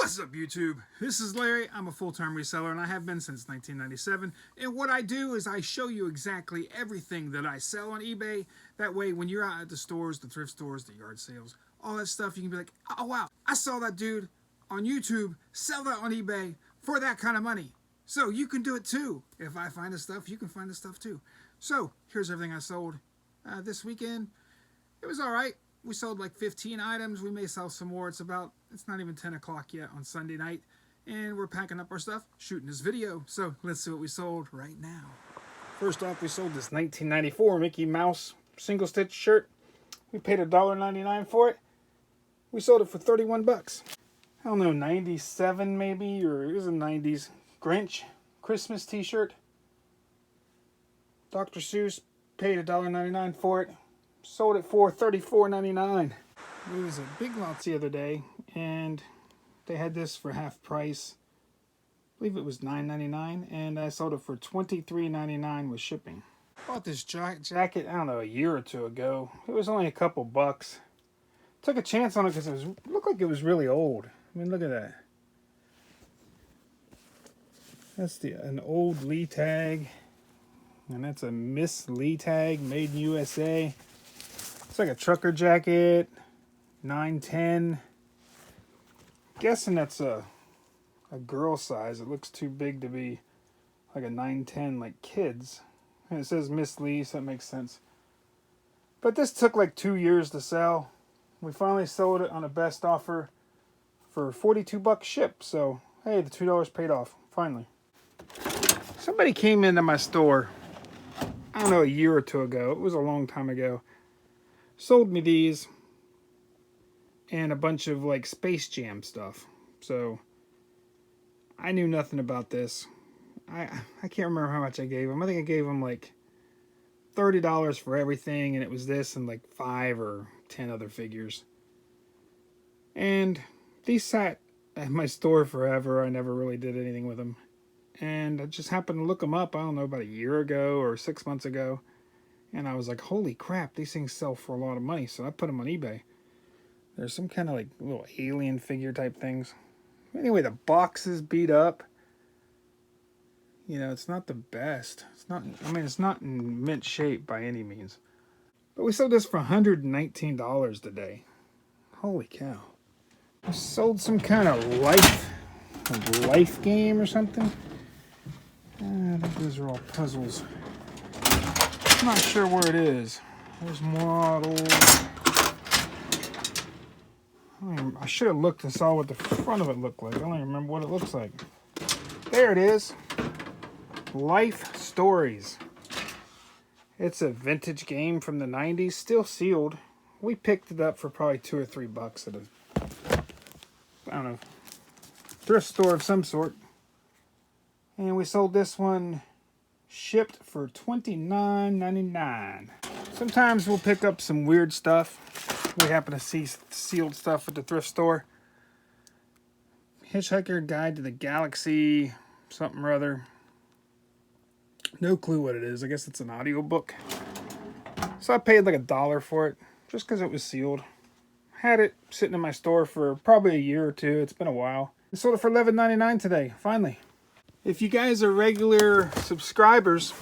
What's up, YouTube? This is Larry. I'm a full-time reseller, and I have been since 1997. And what I do is I show you exactly everything that I sell on eBay. That way, when you're out at the stores, the thrift stores, the yard sales, all that stuff, you can be like, oh wow, I saw that dude on YouTube sell that on eBay for that kind of money. So you can do it too. If I find the stuff, you can find the stuff too. So here's everything I sold this weekend. It was all right. We sold like 15 items. We may sell some more. It's not even 10 o'clock yet on Sunday night. And we're packing up our stuff, shooting this video. So let's see what we sold right now. First off, we sold this 1994 Mickey Mouse single stitch shirt. We paid $1.99 for it. We sold it for 31 bucks. I don't know, 97 maybe, or it was a 90s Grinch Christmas t-shirt. Dr. Seuss, paid $1.99 for it. Sold it for $34.99. It was at Big Lots the other day, and they had this for half price. I believe it was $9.99, and I sold it for $23.99 with shipping. Bought this jacket, I don't know, a year or two ago. It was only a couple bucks. Took a chance on it because it looked like it was really old. I mean, look at that. That's an old Lee tag, and that's a Miss Lee tag, made in USA. It's like a trucker jacket, 910. Guessing that's a girl size. It looks too big to be like a 910 like kids. And it says Miss Lee, so that makes sense. But this took like 2 years to sell. We finally sold it on a best offer for 42 bucks shipped. So, hey, the $2 paid off, finally. Somebody came into my store, I don't know, a year or two ago. It was a long time ago. Sold me these and a bunch of like Space Jam stuff. So I knew nothing about this. I can't remember how much I gave him. I think I gave him like $30 for everything, and it was this and like 5 or 10 other figures. And these sat at my store forever. I never really did anything with them. And I just happened to look them up, I don't know, about a year ago or 6 months ago. And I was like, holy crap, these things sell for a lot of money. So I put them on eBay. There's some kind of like little alien figure type things. Anyway, the box is beat up. You know, it's not the best. It's not in mint shape by any means. But we sold this for $119 today. Holy cow. I sold some kind of life game or something. I think those are all puzzles. I'm not sure where it is. There's models. I should have looked and saw what the front of it looked like. I don't even remember what it looks like. There it is. Life Stories. It's a vintage game from the 90s, still sealed. We picked it up for probably $2 or $3 at a, I don't know, thrift store of some sort. And we sold this one shipped for $29.99. Sometimes we'll pick up some weird stuff. We happen to see sealed stuff at the thrift store. Hitchhiker Guide to the Galaxy, something or other. No clue what it is. I guess it's an audiobook. So I paid like $1 for it, just because it was sealed. Had it sitting in my store for probably a year or two. It's been a while. I sold it for $11.99 today, finally. If you guys are regular subscribers,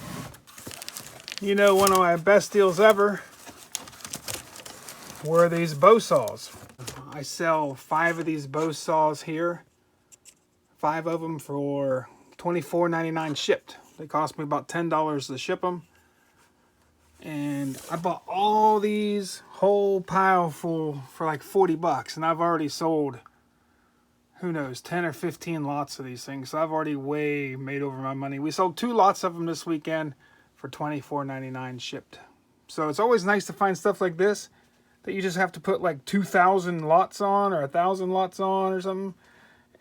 you know one of my best deals ever were these bow saws. I sell 5 of these bow saws here. 5 of them for $24.99 shipped. They cost me about $10 to ship them. And I bought all these whole pile full for like 40 bucks. And I've already sold, who knows, 10 or 15 lots of these things. So I've already way made over my money. We sold 2 lots of them this weekend for $24.99 shipped. So it's always nice to find stuff like this that you just have to put like 2,000 lots on or 1,000 lots on or something.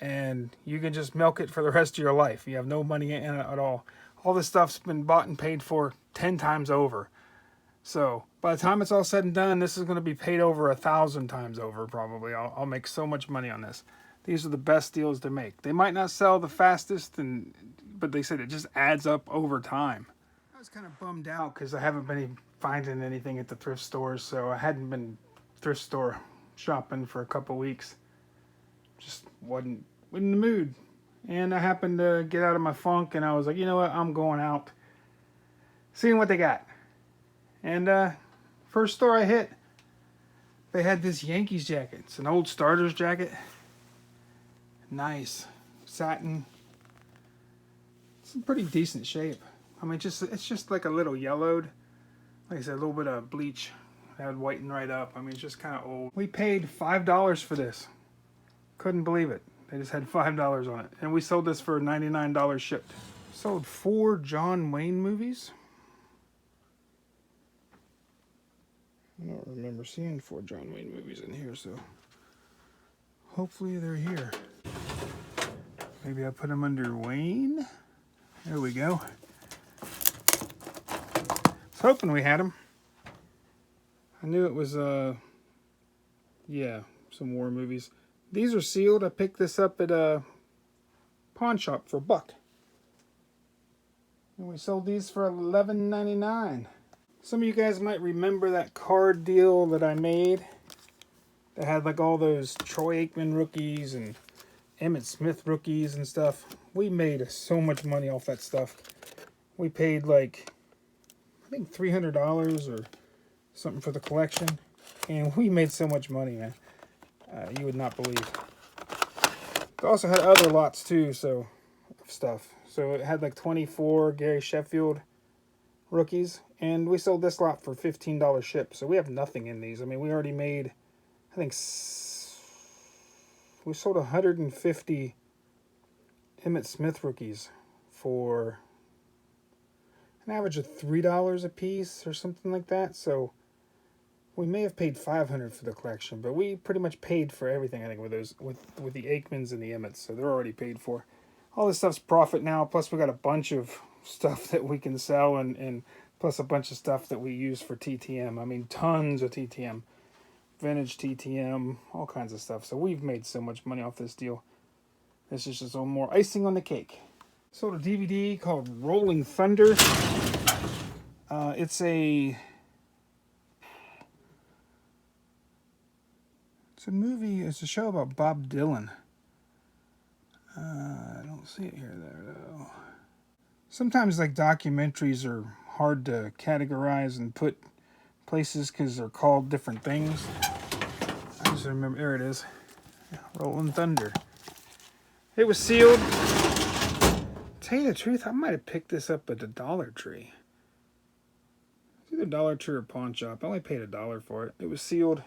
And you can just milk it for the rest of your life. You have no money in it at all. All this stuff's been bought and paid for 10 times over. So by the time it's all said and done, this is going to be paid over 1,000 times over probably. I'll make so much money on this. These are the best deals to make. They might not sell the fastest, but they said it just adds up over time. I was kind of bummed out because I haven't been finding anything at the thrift stores, so I hadn't been thrift store shopping for a couple weeks. just wasn't in the mood. And I happened to get out of my funk, and I was like, you know what, I'm going out, seeing what they got. And first store I hit, they had this Yankees jacket. It's an old starter's jacket. Nice. Satin. It's in pretty decent shape. I mean, it's just like a little yellowed. Like I said, a little bit of bleach. That would whiten right up. I mean, it's just kind of old. We paid $5 for this. Couldn't believe it. They just had $5 on it. And we sold this for $99 shipped. Sold 4 John Wayne movies. I don't remember seeing 4 John Wayne movies in here, so hopefully they're here. Maybe I put them under Wayne. There we go. I was hoping we had them. I knew it was, yeah, some war movies. These are sealed. I picked this up at a pawn shop for $1. And we sold these for $11.99. Some of you guys might remember that card deal that I made that had like all those Troy Aikman rookies and Emmitt Smith rookies and stuff. We made so much money off that stuff. We paid like, I think $300 or something for the collection. And we made so much money, man. You would not believe. It also had other lots too, so of stuff. So it had like 24 Gary Sheffield rookies, and we sold this lot for $15 shipped. So we have nothing in these. I mean, we already made, I think, we sold 150 Emmitt Smith rookies for an average of $3 a piece or something like that. So we may have paid $500 for the collection, but we pretty much paid for everything, I think, with those, with the Aikmans and the Emmets. So they're already paid for. All this stuff's profit now. Plus we got a bunch of stuff that we can sell, and plus a bunch of stuff that we use for TTM. I mean, tons of TTM, vintage TTM, all kinds of stuff. So we've made so much money off this deal. This is just a little more icing on the cake. Sold a DVD called Rolling Thunder. It's a movie. It's a show about Bob Dylan. I don't see it here there though. Sometimes like documentaries are hard to categorize and put places because they're called different things. I just remember, there it is. Rolling Thunder. It was sealed. Tell you the truth, I might have picked this up at the Dollar Tree. It's either Dollar Tree or Pawn Shop. I only paid $1 for it. It was sealed.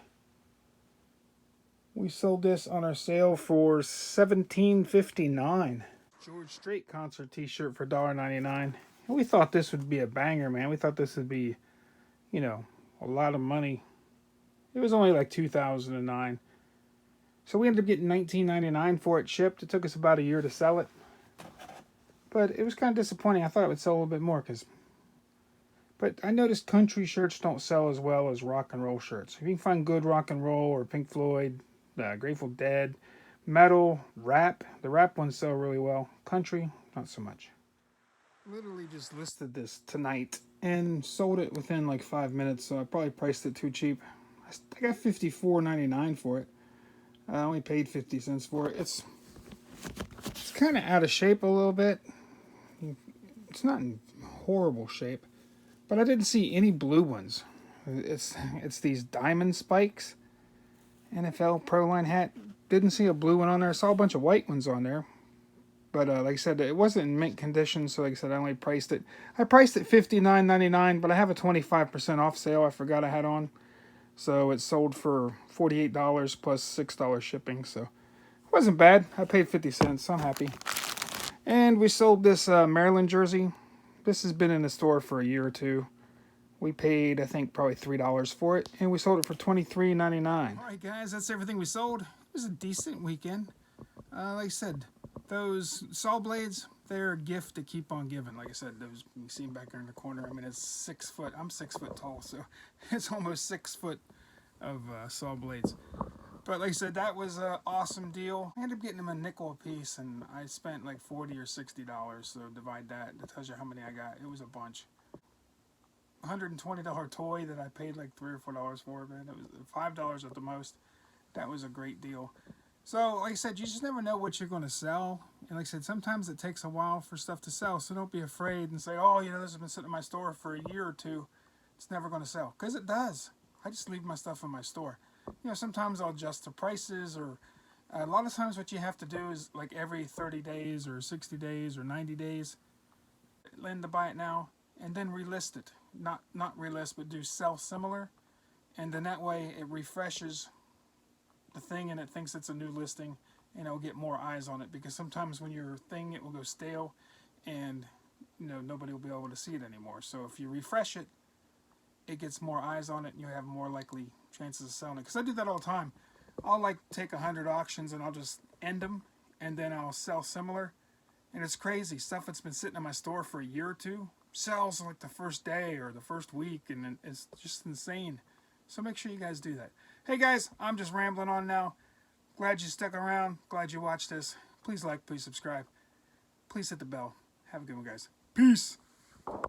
We sold this on our sale for $17.59. George Strait concert t-shirt for $1.99. And we thought this would be a banger, man. We thought this would be, you know, a lot of money. It was only like $2,009. So we ended up getting $19.99 for it shipped. It took us about a year to sell it. But it was kind of disappointing. I thought it would sell a little bit more. But I noticed country shirts don't sell as well as rock and roll shirts. If you can find good rock and roll or Pink Floyd, Grateful Dead, metal, rap. The rap ones sell really well. Country, not so much. Literally just listed this tonight and sold it within like 5 minutes, so I probably priced it too cheap. I got $54.99 for it. I only paid 50 cents for it. It's kind of out of shape a little bit. It's not in horrible shape, but I didn't see any blue ones. It's these diamond spikes. NFL Pro Line hat. Didn't see a blue one on there. I saw a bunch of white ones on there. But like I said, it wasn't in mint condition, so like I said, I only priced it. I priced it $59.99, but I have a 25% off sale I forgot I had on. So it sold for $48 plus $6 shipping, so it wasn't bad. I paid 50 cents, so I'm happy. And we sold this Maryland jersey. This has been in the store for a year or two. We paid, I think, probably $3 for it, and we sold it for $23.99. All right, guys, that's everything we sold. It was a decent weekend. Like I said, those saw blades, they're a gift to keep on giving. Like I said, those, you see them back there in the corner. I mean, it's 6 foot. I'm 6 foot tall, so it's almost 6 foot of saw blades. But like I said, that was an awesome deal. I ended up getting them a nickel a piece, and I spent like $40 or $60. So divide that. That tells you how many I got. It was a bunch. $120 toy that I paid like $3 or $4 for, man. It was $5 at the most. That was a great deal. So, like I said, you just never know what you're going to sell. And like I said, sometimes it takes a while for stuff to sell. So don't be afraid and say, oh, this has been sitting in my store for a year or two. It's never going to sell. Because it does. I just leave my stuff in my store. Sometimes I'll adjust the prices, or a lot of times what you have to do is like every 30 days or 60 days or 90 days, lend to buy it now and then relist it. Not relist, but do sell similar. And then that way it refreshes the thing and it thinks it's a new listing, and it'll get more eyes on it, because sometimes when your thing, it will go stale and nobody will be able to see it anymore. So if you refresh it, it gets more eyes on it and you have more likely chances of selling it. Because I do that all the time. I'll like take 100 auctions and I'll just end them, and then I'll sell similar. And it's crazy, stuff that's been sitting in my store for a year or two sells like the first day or the first week, and it's just insane. So make sure you guys do that. Hey guys, I'm just rambling on now. Glad you stuck around. Glad you watched this. Please like, please subscribe. Please hit the bell. Have a good one, guys. Peace.